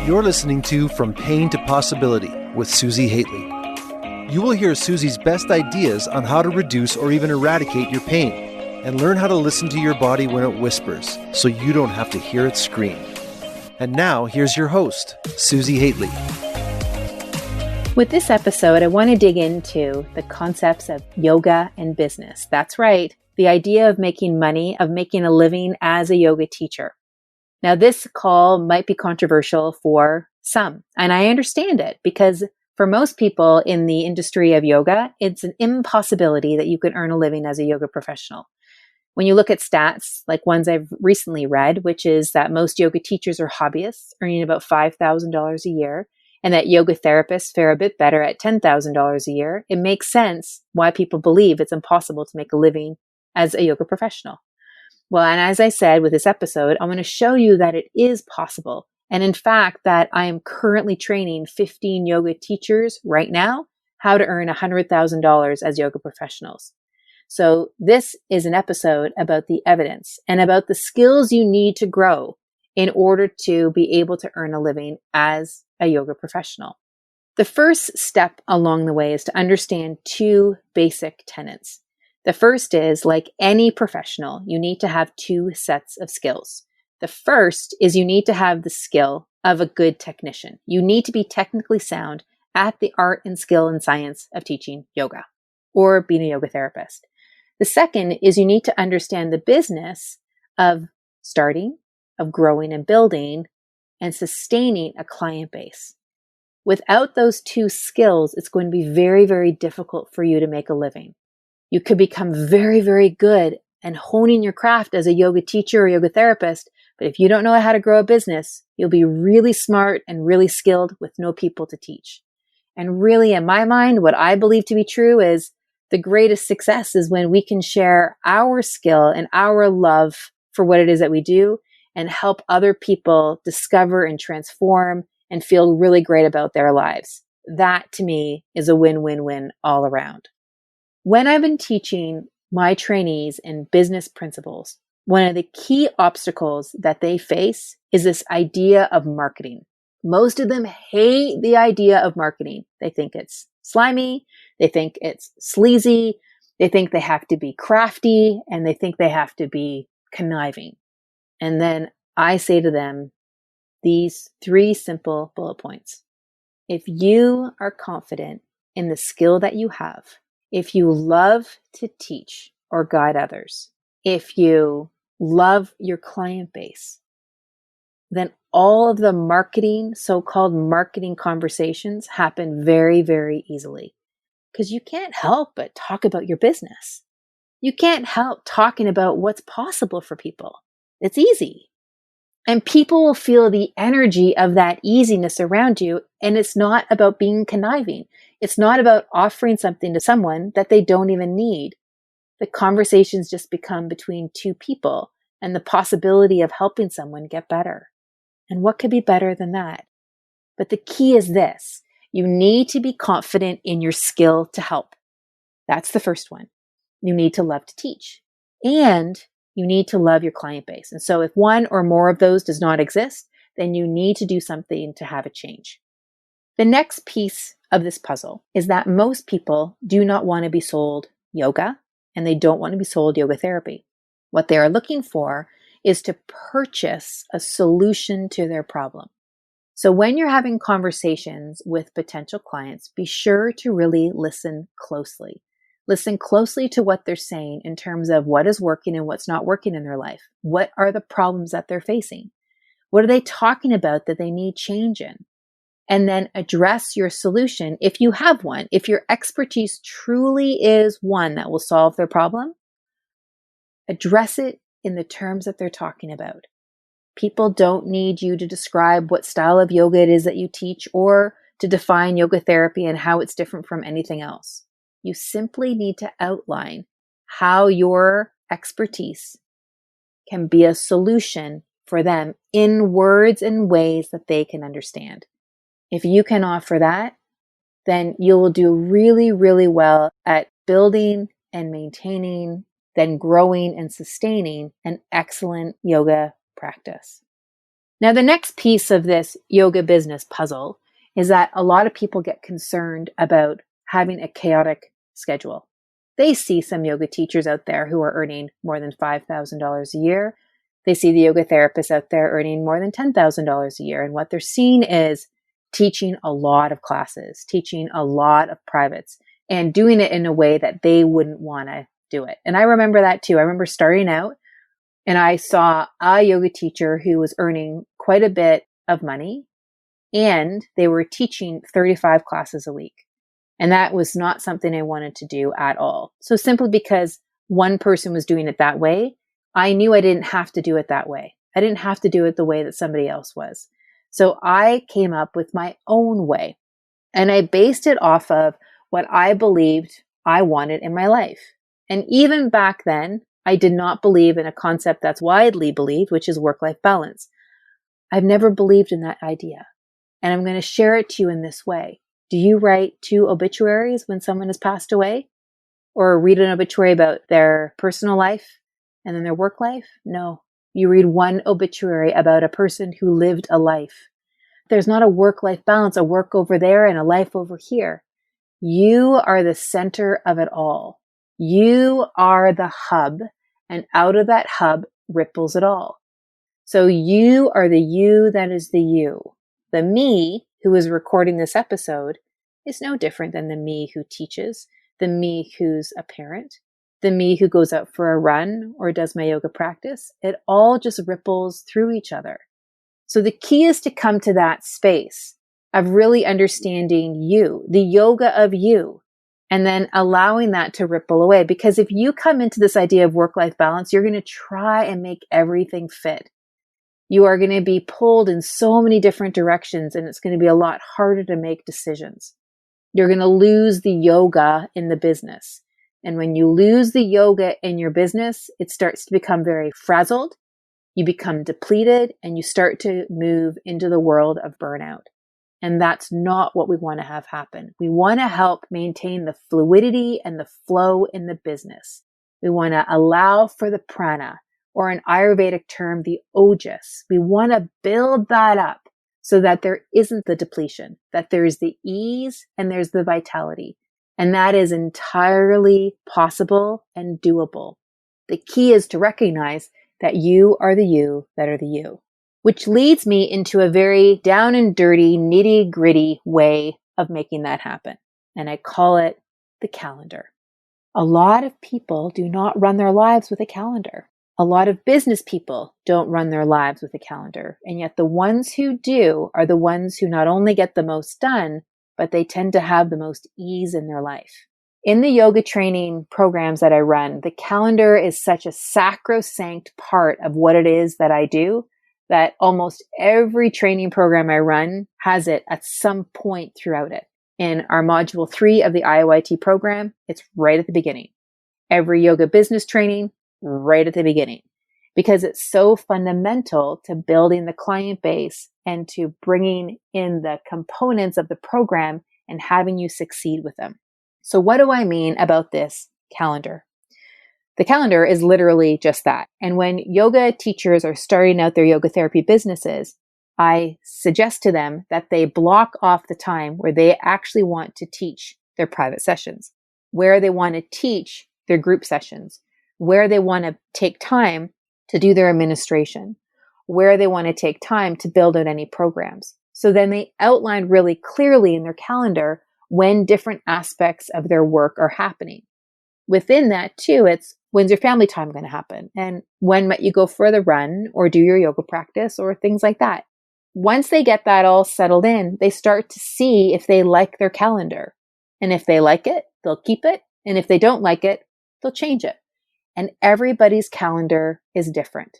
You're listening to From Pain to Possibility with Susi Haitley. You will hear Susi's best ideas on how to reduce or even eradicate your pain and learn how to listen to your body when it whispers so you don't have to hear it scream. And now, here's your host, Susi Haitley. With this episode, I want to dig into the concepts of yoga and business. That's right, the idea of making money, of making a living as a yoga teacher. Now, this call might be controversial for some, and I understand it because for most people in the industry of yoga, it's an impossibility that you can earn a living as a yoga professional. When you look at stats, like ones I've recently read, which is that most yoga teachers are hobbyists, earning about $5,000 a year, and that yoga therapists fare a bit better at $10,000 a year, it makes sense why people believe it's impossible to make a living as a yoga professional. Well, and as I said with this episode, I'm going to show you that it is possible. And in fact, that I am currently training 15 yoga teachers right now how to earn $100,000 as yoga professionals. So this is an episode about the evidence and about the skills you need to grow in order to be able to earn a living as a yoga professional. The first step along the way is to understand two basic tenets. The first is, like any professional, you need to have two sets of skills. The first is you need to have the skill of a good technician. You need to be technically sound at the art and skill and science of teaching yoga or being a yoga therapist. The second is you need to understand the business of starting, of growing and building and sustaining a client base. Without those two skills, it's going to be very, very difficult for you to make a living. You could become very, very good and honing your craft as a yoga teacher or yoga therapist, but if you don't know how to grow a business, you'll be really smart and really skilled with no people to teach. And really, in my mind, what I believe to be true is the greatest success is when we can share our skill and our love for what it is that we do and help other people discover and transform and feel really great about their lives. That, to me, is a win-win-win all around. When I've been teaching my trainees in business principles, one of the key obstacles that they face is this idea of marketing. Most of them hate the idea of marketing. They think it's slimy. They think it's sleazy. They think they have to be crafty, and they think they have to be conniving. And then I say to them these three simple bullet points. If you are confident in the skill that you have, if you love to teach or guide others, if you love your client base, then all of the marketing, so-called marketing conversations happen very, very easily. Because you can't help but talk about your business. You can't help talking about what's possible for people. It's easy. And people will feel the energy of that easiness around you. And it's not about being conniving. It's not about offering something to someone that they don't even need. The conversations just become between two people and the possibility of helping someone get better. And what could be better than that? But the key is this. You need to be confident in your skill to help. That's the first one. You need to love to teach. And you need to love your client base. And so if one or more of those does not exist, then you need to do something to have it change. The next piece of this puzzle is that most people do not want to be sold yoga, and they don't want to be sold yoga therapy. What they are looking for is to purchase a solution to their problem. So when you're having conversations with potential clients, be sure to really listen closely. Listen closely to what they're saying in terms of what is working and what's not working in their life. What are the problems that they're facing? What are they talking about that they need change in? And then address your solution if you have one. If your expertise truly is one that will solve their problem, address it in the terms that they're talking about. People don't need you to describe what style of yoga it is that you teach or to define yoga therapy and how it's different from anything else. You simply need to outline how your expertise can be a solution for them in words and ways that they can understand. If you can offer that, then you will do really, really well at building and maintaining, then growing and sustaining an excellent yoga practice. Now, the next piece of this yoga business puzzle is that a lot of people get concerned about having a chaotic schedule. They see some yoga teachers out there who are earning more than $5,000 a year. They see the yoga therapists out there earning more than $10,000 a year. And what they're seeing is teaching a lot of classes, teaching a lot of privates, and doing it in a way that they wouldn't want to do it. And I remember that too. I remember starting out and I saw a yoga teacher who was earning quite a bit of money, and they were teaching 35 classes a week. And that was not something I wanted to do at all. So simply because one person was doing it that way, I knew I didn't have to do it that way. I didn't have to do it the way that somebody else was. So I came up with my own way, and I based it off of what I believed I wanted in my life. And even back then, I did not believe in a concept that's widely believed, which is work-life balance. I've never believed in that idea. And I'm going to share it to you in this way. Do you write 2 obituaries when someone has passed away? Or read an obituary about their personal life and then their work life? No. You read one obituary about a person who lived a life. There's not a work-life balance, a work over there and a life over here. You are the center of it all. You are the hub, and out of that hub ripples it all. So you are the you that is the you. The me who is recording this episode is no different than the me who teaches, the me who's a parent, the me who goes out for a run or does my yoga practice. It all just ripples through each other. So the key is to come to that space of really understanding you, the yoga of you, and then allowing that to ripple away. Because if you come into this idea of work-life balance, you're going to try and make everything fit. You are going to be pulled in so many different directions, and it's going to be a lot harder to make decisions. You're going to lose the yoga in the business. And when you lose the yoga in your business, it starts to become very frazzled. You become depleted, and you start to move into the world of burnout. And that's not what we want to have happen. We want to help maintain the fluidity and the flow in the business. We want to allow for the prana, or an Ayurvedic term, the ojas. We want to build that up so that there isn't the depletion, that there's the ease and there's the vitality. And that is entirely possible and doable. The key is to recognize that you are the you that are the you, which leads me into a very down and dirty, nitty gritty way of making that happen. And I call it the calendar. A lot of people do not run their lives with a calendar. A lot of business people don't run their lives with a calendar. And yet the ones who do are the ones who not only get the most done, but they tend to have the most ease in their life. In the yoga training programs that I run, the calendar is such a sacrosanct part of what it is that I do that almost every training program I run has it at some point throughout it. In our module 3 of the IOIT program, it's right at the beginning. Every yoga business training, right at the beginning, because it's so fundamental to building the client base and to bringing in the components of the program and having you succeed with them. So what do I mean about this calendar? The calendar is literally just that. And when yoga teachers are starting out their yoga therapy businesses, I suggest to them that they block off the time where they actually want to teach their private sessions, where they want to teach their group sessions, where they want to take time to do their administration, where they want to take time to build out any programs. So then they outline really clearly in their calendar when different aspects of their work are happening. Within that too, it's when's your family time going to happen? And when might you go for the run or do your yoga practice or things like that? Once they get that all settled in, they start to see if they like their calendar. And if they like it, they'll keep it. And if they don't like it, they'll change it. And everybody's calendar is different.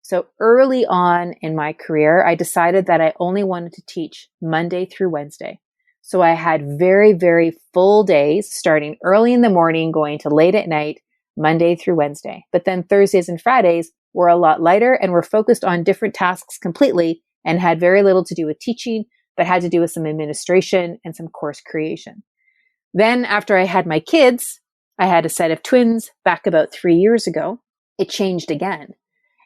So early on in my career, I decided that I only wanted to teach Monday through Wednesday. So I had very, very full days starting early in the morning, going to late at night, Monday through Wednesday. But then Thursdays and Fridays were a lot lighter and were focused on different tasks completely and had very little to do with teaching, but had to do with some administration and some course creation. Then after I had my kids, I had a set of twins back about 3 years ago. It changed again.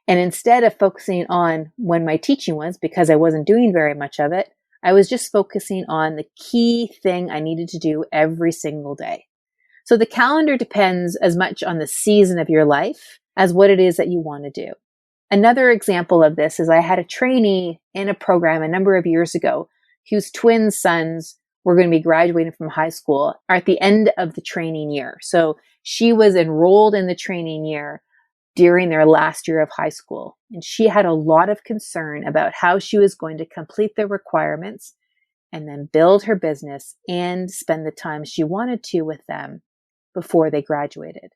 And instead of focusing on when my teaching was, because I wasn't doing very much of it, I was just focusing on the key thing I needed to do every single day. So the calendar depends as much on the season of your life as what it is that you want to do. Another example of this is I had a trainee in a program a number of years ago whose twin sons were going to be graduating from high school at the end of the training year. So she was enrolled in the training year during their last year of high school. And she had a lot of concern about how she was going to complete the requirements and then build her business and spend the time she wanted to with them before they graduated.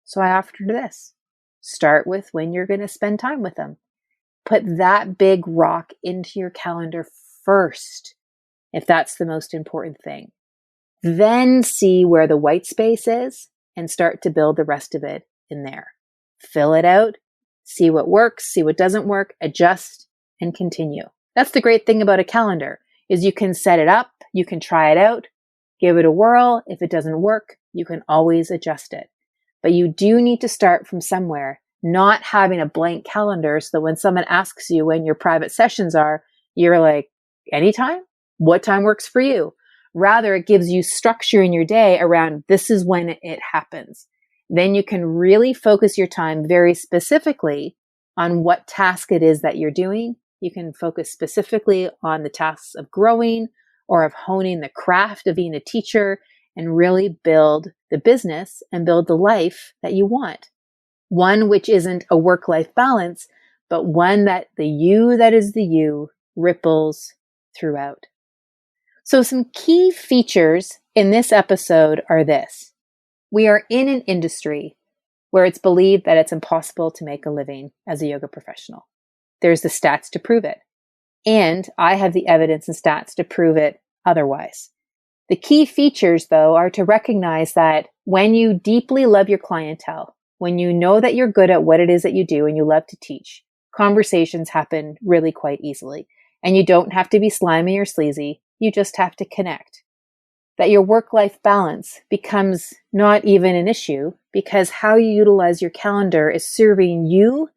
So I offered her this. Start with when you're going to spend time with them. Put that big rock into your calendar first, if that's the most important thing. Then see where the white space is and start to build the rest of it in there. Fill it out, see what works, see what doesn't work, adjust, and continue. That's the great thing about a calendar, is you can set it up, you can try it out, give it a whirl. If it doesn't work, you can always adjust it. But you do need to start from somewhere, not having a blank calendar so that when someone asks you when your private sessions are, you're like, anytime? What time works for you? Rather, it gives you structure in your day around this is when it happens. Then you can really focus your time very specifically on what task it is that you're doing. You can focus specifically on the tasks of growing or of honing the craft of being a teacher and really build the business and build the life that you want. One which isn't a work-life balance, but one that the you that is the you ripples throughout. So some key features in this episode are this. We are in an industry where it's believed that it's impossible to make a living as a yoga professional. There's the stats to prove it. And I have the evidence and stats to prove it otherwise. The key features, though, are to recognize that when you deeply love your clientele, when you know that you're good at what it is that you do and you love to teach, conversations happen really quite easily. And you don't have to be slimy or sleazy. You just have to connect. That your work-life balance becomes not even an issue because how you utilize your calendar is serving you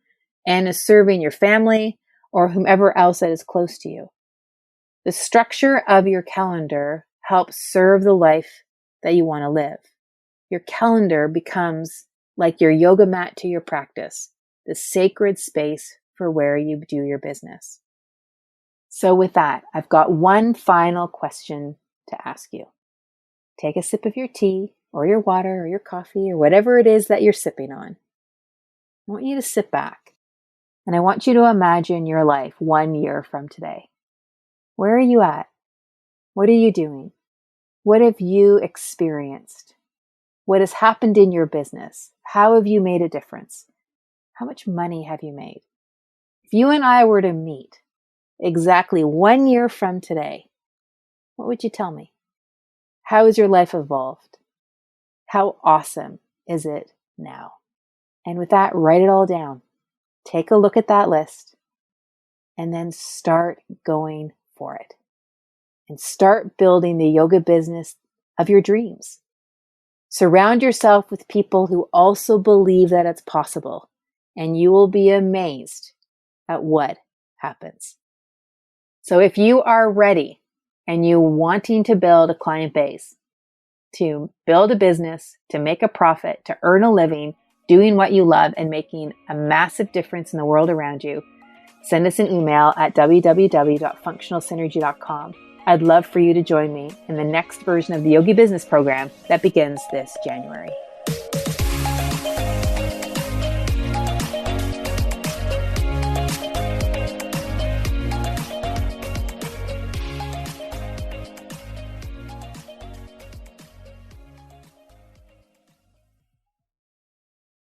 and is serving your family or whomever else that is close to you. The structure of your calendar helps serve the life that you want to live. Your calendar becomes like your yoga mat to your practice, the sacred space for where you do your business. So with that, I've got one final question to ask you. Take a sip of your tea or your water or your coffee or whatever it is that you're sipping on. I want you to sit back and I want you to imagine your life 1 year from today. Where are you at? What are you doing? What have you experienced? What has happened in your business? How have you made a difference? How much money have you made? If you and I were to meet exactly 1 year from today, what would you tell me? How has your life evolved? How awesome is it now? And with that, write it all down. Take a look at that list and then start going for it. And start building the yoga business of your dreams. Surround yourself with people who also believe that it's possible, and you will be amazed at what happens. So if you are ready and you wanting to build a client base, to build a business, to make a profit, to earn a living, doing what you love and making a massive difference in the world around you, send us an email at www.functionalsynergy.com. I'd love for you to join me in the next version of the Yogi Business Program that begins this January.